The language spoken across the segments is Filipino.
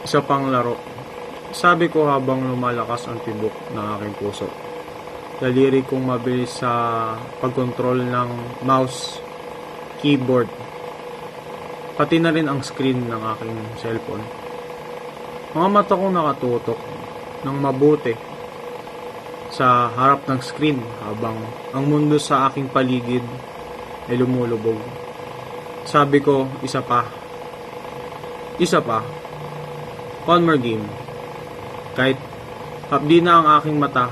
Isa pang laro. Sabi ko habang lumalakas ang tibok ng aking puso. Daliri kong mabilis sa pagkontrol ng mouse, keyboard, pati na rin ang screen ng aking cellphone. Mga mata kong nakatutok ng mabuti sa harap ng screen habang ang mundo sa aking paligid ay lumulubog. Sabi ko, isa pa. One more game. Kahit hapdi na ang aking mata,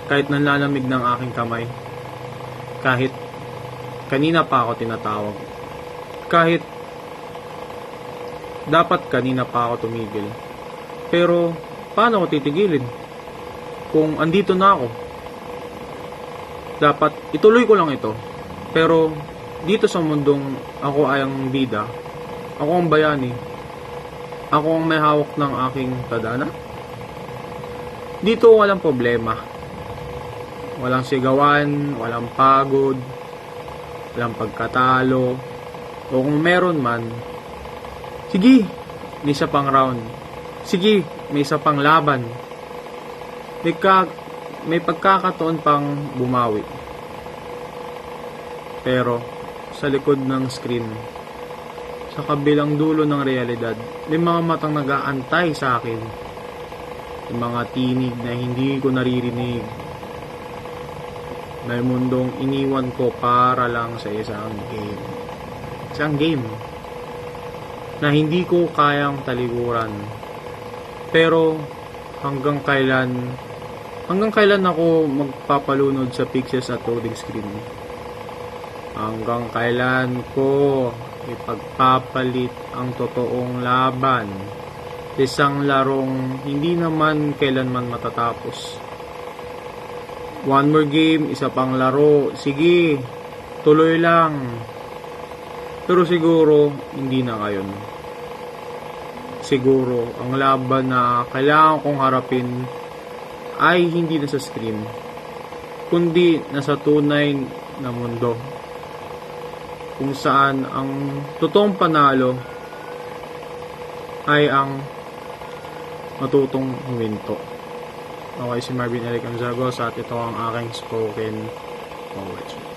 kahit nanlalamig ng aking kamay, kahit kanina pa ako tinatawag, kahit dapat kanina pa ako tumigil. Pero paano ko titigilin? Kung andito na ako, dapat ituloy ko lang ito. Pero dito sa mundong ako ay ang bida, ako ang bayani, ako ang may hawak ng aking tadhana. Dito walang problema, walang sigawan, walang pagod, walang pagkatalo, o kung meron man, sige, may isa pang round, sige, may isa pang laban, may pagkakataon pang bumawi. Pero sa likod ng screen, sa kabilang dulo ng realidad, may mga matang nag-aantay sa akin. May mga tinig na hindi ko naririnig. May mundong iniwan ko para lang sa isang game. Isang game na hindi ko kayang talikuran. Pero hanggang kailan ako magpapalunod sa pixels at loading screen? Hanggang kailan ko ipagpapalit ang totoong laban? Isang larong hindi naman kailanman matatapos. One more game, isa pang laro. Sige, tuloy lang. Pero siguro, hindi na ngayon. Siguro, ang laban na kailangan kong harapin ay hindi na sa screen, kundi nasa tunay na mundo, kung saan ang totoong panalo ay ang matutong huminto. Okay, si Marvin Eric Anzagos at ito ang aking spoken poetry.